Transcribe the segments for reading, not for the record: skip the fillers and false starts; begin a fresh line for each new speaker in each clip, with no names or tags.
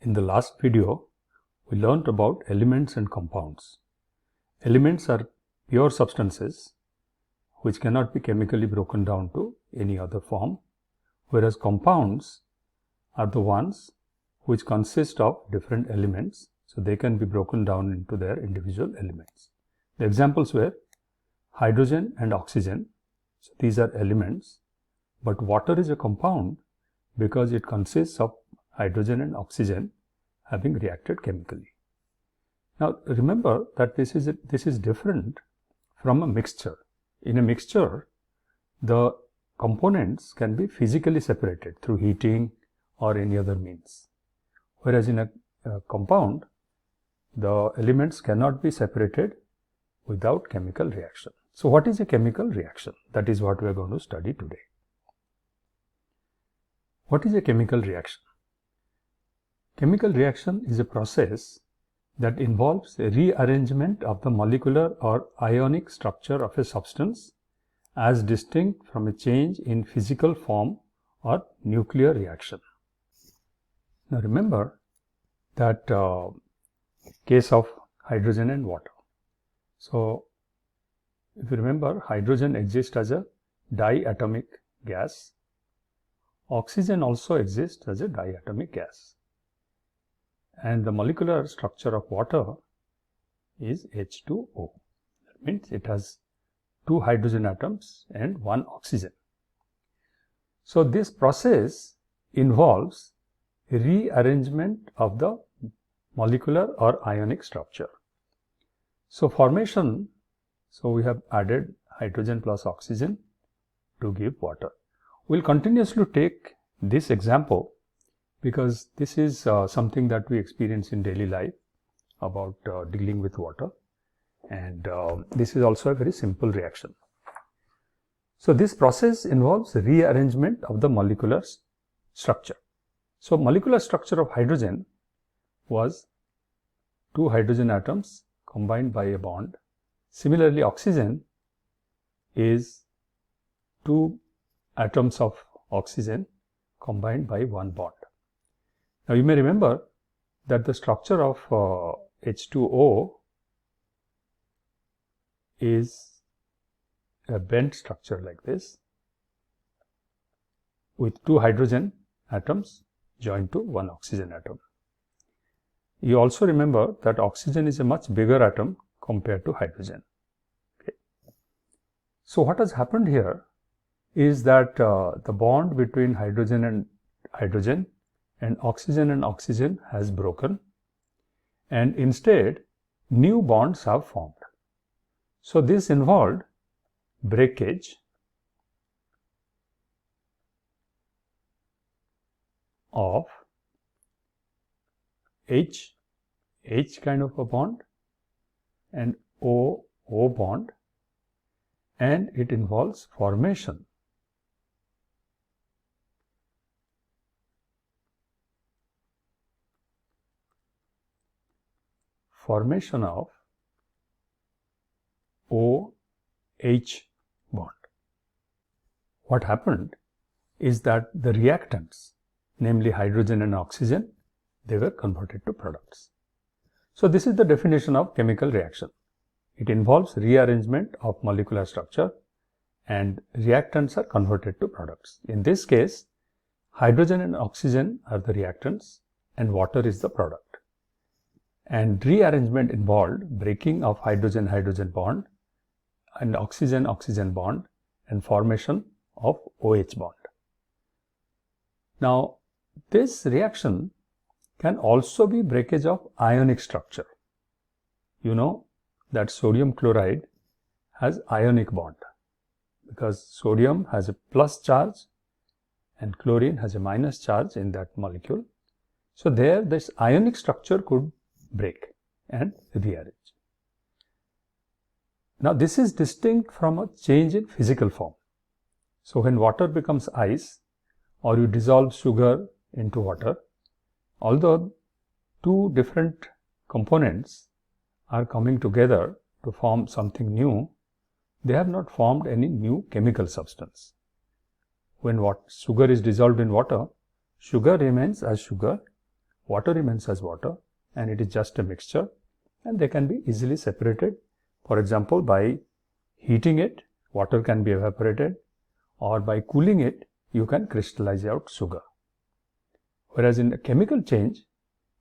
In the last video, we learnt about elements and compounds. Elements are pure substances which cannot be chemically broken down to any other form, whereas compounds are the ones which consist of different elements, so they can be broken down into their individual elements. The examples were hydrogen and oxygen. So these are elements, but water is a compound because it consists of hydrogen and oxygen having reacted chemically. Now remember that this is different from a mixture. In a mixture, the components can be physically separated through heating or any other means, whereas in a compound, the elements cannot be separated without chemical reaction. So what is a chemical reaction? That is what we are going to study today. What is a chemical reaction? Chemical reaction is a process that involves a rearrangement of the molecular or ionic structure of a substance as distinct from a change in physical form or nuclear reaction. Now remember that case of hydrogen and water. So if you remember, hydrogen exists as a diatomic gas. Oxygen also exists as a diatomic gas. And the molecular structure of water is H2O. That means it has 2 hydrogen atoms and 1 oxygen. So this process involves rearrangement of the molecular or ionic structure. So formation, so we have added hydrogen plus oxygen to give water. We'll continuously take this example because this is something that we experience in daily life about dealing with water, and this is also a very simple reaction. So this process involves rearrangement of the molecular structure. So molecular structure of hydrogen was 2 hydrogen atoms combined by a bond. Similarly, oxygen is 2 atoms of oxygen combined by 1 bond. Now you may remember that the structure of H2O is a bent structure like this with 2 hydrogen atoms joined to 1 oxygen atom. You also remember that oxygen is a much bigger atom compared to hydrogen. Okay. So what has happened here is that the bond between hydrogen and oxygen has broken, and instead new bonds have formed. So this involved breakage of H kind of a bond and O bond, and it involves formation of OH bond. What happened is that the reactants, namely hydrogen and oxygen, they were converted to products. So this is the definition of chemical reaction. It involves rearrangement of molecular structure and reactants are converted to products. In this case, hydrogen and oxygen are the reactants and water is the product. And rearrangement involved breaking of hydrogen-hydrogen bond and oxygen-oxygen bond and formation of OH bond. Now, this reaction can also be breakage of ionic structure. You know that sodium chloride has ionic bond because sodium has a plus charge and chlorine has a minus charge in that molecule. So there, this ionic structure could break and rearrange. Now this is distinct from a change in physical form. So when water becomes ice or you dissolve sugar into water, although 2 different components are coming together to form something new, they have not formed any new chemical substance. When sugar is dissolved in water, sugar remains as sugar, water remains as water and it is just a mixture, and they can be easily separated. For example, by heating it, water can be evaporated, or by cooling it, you can crystallize out sugar. Whereas in a chemical change,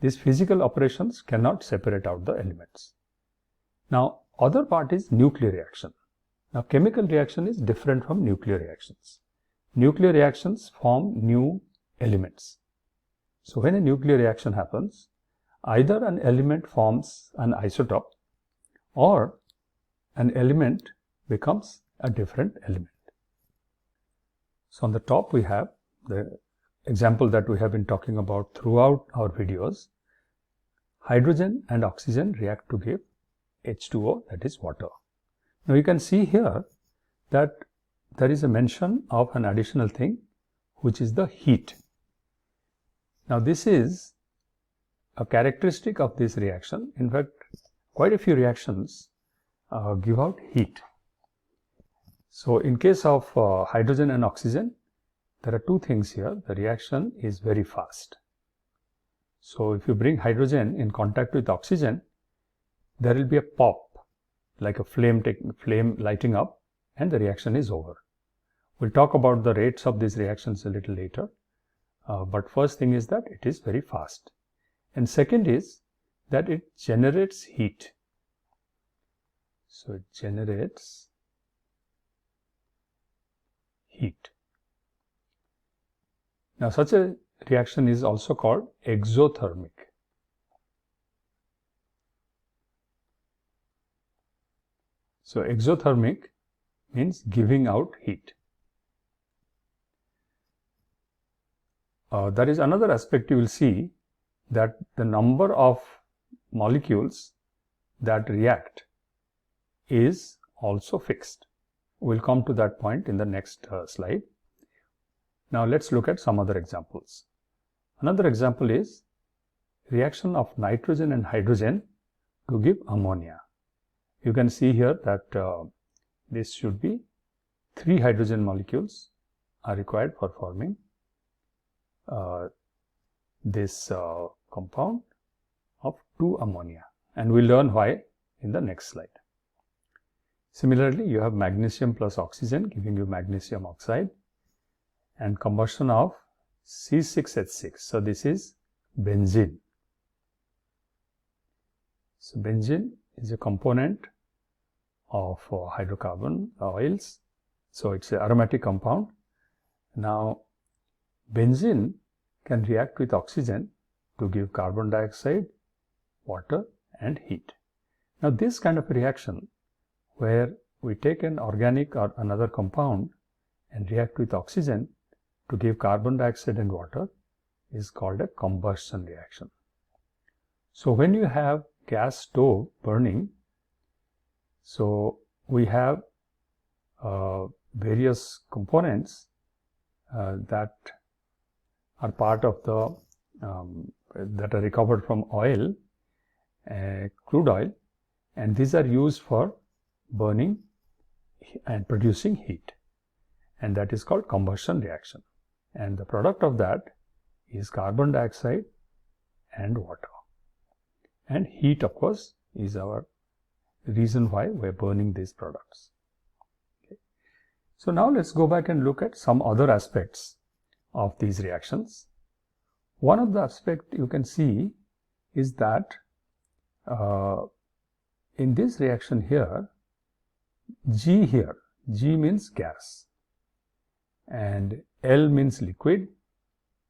these physical operations cannot separate out the elements. Now, other part is nuclear reaction. Now, chemical reaction is different from nuclear reactions. Nuclear reactions form new elements. So, when a nuclear reaction happens, either an element forms an isotope or an element becomes a different element. So, on the top we have the example that we have been talking about throughout our videos. Hydrogen and oxygen react to give H2O, that is water. Now, you can see here that there is a mention of an additional thing, which is the heat. Now, this is a characteristic of this reaction. In fact, quite a few reactions give out heat. So, in case of hydrogen and oxygen, there are two things here. The reaction is very fast. So, if you bring hydrogen in contact with oxygen, there will be a pop, like a flame lighting up, and the reaction is over. We'll talk about the rates of these reactions a little later, but first thing is that it is very fast. And second is that it generates heat. So, it generates heat. Now, such a reaction is also called exothermic. So, exothermic means giving out heat. There is another aspect you will see, that the number of molecules that react is also fixed. We will come to that point in the next slide. Now, let us look at some other examples. Another example is reaction of nitrogen and hydrogen to give ammonia. You can see here that this should be 3 hydrogen molecules are required for forming this compound of 2 ammonia, and we will learn why in the next slide. Similarly, you have magnesium plus oxygen giving you magnesium oxide and combustion of C6H6. So, this is benzene. So, benzene is a component of hydrocarbon oils. So, it is an aromatic compound. Now, benzene can react with oxygen to give carbon dioxide, water and heat. Now, this kind of a reaction where we take an organic or another compound and react with oxygen to give carbon dioxide and water is called a combustion reaction. So, when you have gas stove burning, so we have various components that are part of the that are recovered from oil, crude oil, and these are used for burning and producing heat, and that is called combustion reaction. And the product of that is carbon dioxide and water, and heat, of course, is our reason why we are burning these products. Okay. So, now let us go back and look at some other aspects of these reactions. One of the aspects you can see is that in this reaction here, G means gas, and L means liquid,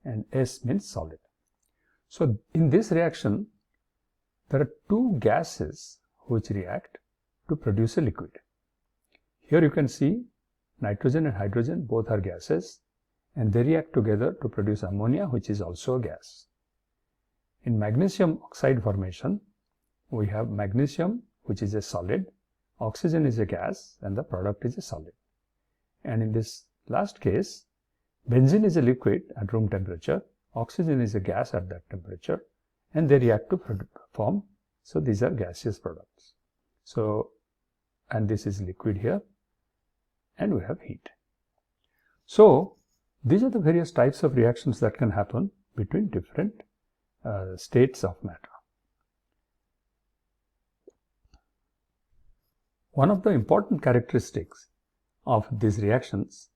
and S means solid. So, in this reaction, there are 2 gases which react to produce a liquid. Here you can see nitrogen and hydrogen both are gases, and they react together to produce ammonia, which is also a gas. In magnesium oxide formation, we have magnesium, which is a solid, oxygen is a gas, and the product is a solid. And in this last case, benzene is a liquid at room temperature, oxygen is a gas at that temperature, and they react to form. So, these are gaseous products. So, and this is liquid here, and we have heat. So, these are the various types of reactions that can happen between different states of matter. One of the important characteristics of these reactions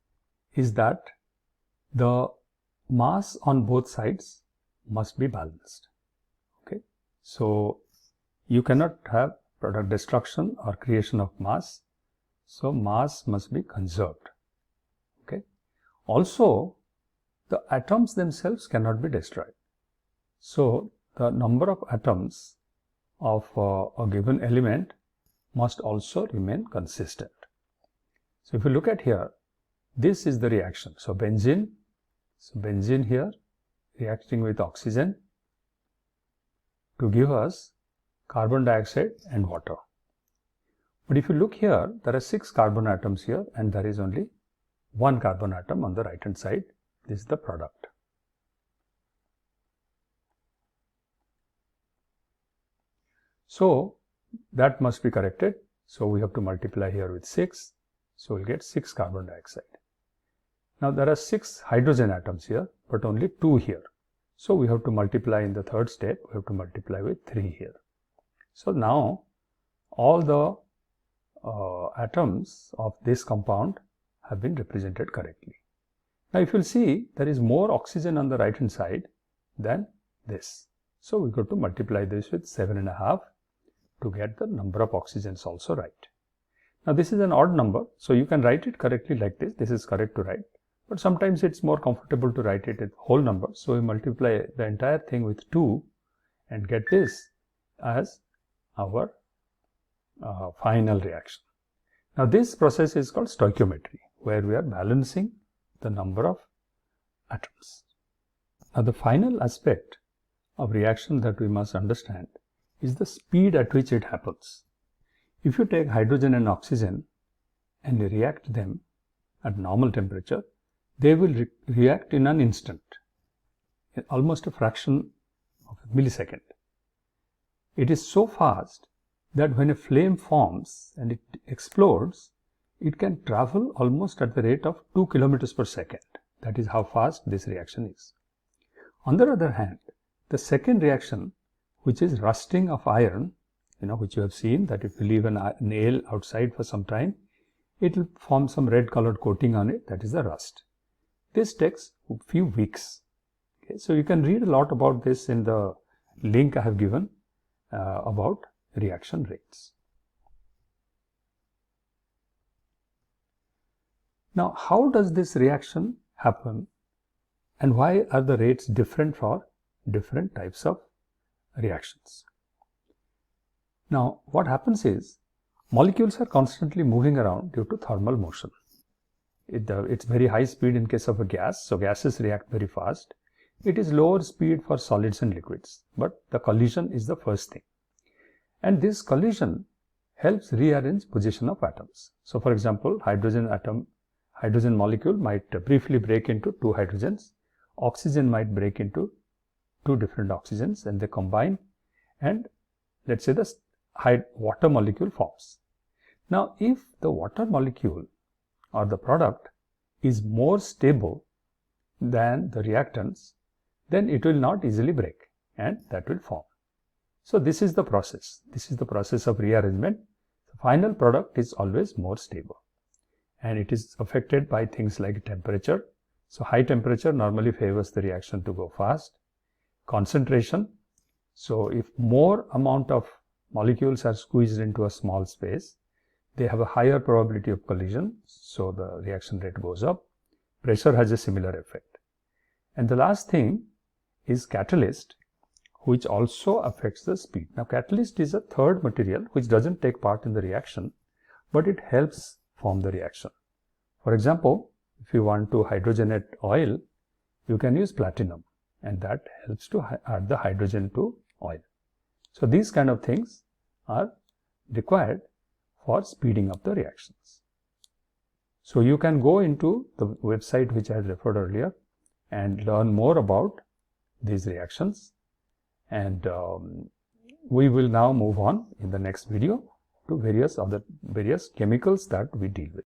is that the mass on both sides must be balanced. Okay, so you cannot have product destruction or creation of mass, so mass must be conserved. Okay, also the atoms themselves cannot be destroyed, so the number of atoms of a given element must also remain consistent. So if you look at here, this is the reaction. So benzene here reacting with oxygen to give us carbon dioxide and water. But if you look here, there are 6 carbon atoms here and there is only 1 carbon atom on the right hand side. This is the product. So that must be corrected. So we have to multiply here with 6. So we'll get 6 carbon dioxide. Now there are 6 hydrogen atoms here, but only 2 here. So we have to multiply in the third step. We have to multiply with 3 here. So now all the atoms of this compound have been represented correctly. Now if you'll see, there is more oxygen on the right hand side than this. So we got to multiply this with 7.5 to get the number of oxygens also right. Now this is an odd number, so you can write it correctly like this. This is correct to write, but sometimes it's more comfortable to write it as whole number. So we multiply the entire thing with 2 and get this as our final reaction. Now this process is called stoichiometry, where we are balancing the number of atoms. Now the final aspect of reaction that we must understand is the speed at which it happens. If you take hydrogen and oxygen and react them at normal temperature, they will react in an instant, in almost a fraction of a millisecond. It is so fast that when a flame forms and it explodes, it can travel almost at the rate of 2 kilometers per second. That is how fast this reaction is. On the other hand, the second reaction, which is rusting of iron, which you have seen that if you leave a nail outside for some time, it will form some red colored coating on it, that is the rust. This takes a few weeks. Okay, so you can read a lot about this in the link I have given about reaction rates. Now, how does this reaction happen and why are the rates different for different types of reactions? Now, what happens is molecules are constantly moving around due to thermal motion. It's very high speed in case of a gas, so gases react very fast. It is lower speed for solids and liquids, but the collision is the first thing. And this collision helps rearrange position of atoms. So for example, hydrogen molecule might briefly break into 2 hydrogens. Oxygen might break into 2 different oxygens and they combine, and let's say the water molecule forms. Now if the water molecule or the product is more stable than the reactants, then it will not easily break and that will form. So this is the process. This is the process of rearrangement. The final product is always more stable and it is affected by things like temperature. So high temperature normally favors the reaction to go fast. Concentration. So if more amount of molecules are squeezed into a small space, they have a higher probability of collision, so the reaction rate goes up. Pressure has a similar effect. And the last thing is catalyst, which also affects the speed. Now catalyst is a third material which doesn't take part in the reaction, but it helps form the reaction. For example, if you want to hydrogenate oil, you can use platinum, and that helps to add the hydrogen to oil. So these kind of things are required for speeding up the reactions. So you can go into the website which I had referred earlier and learn more about these reactions, and we will now move on in the next video to various chemicals that we deal with.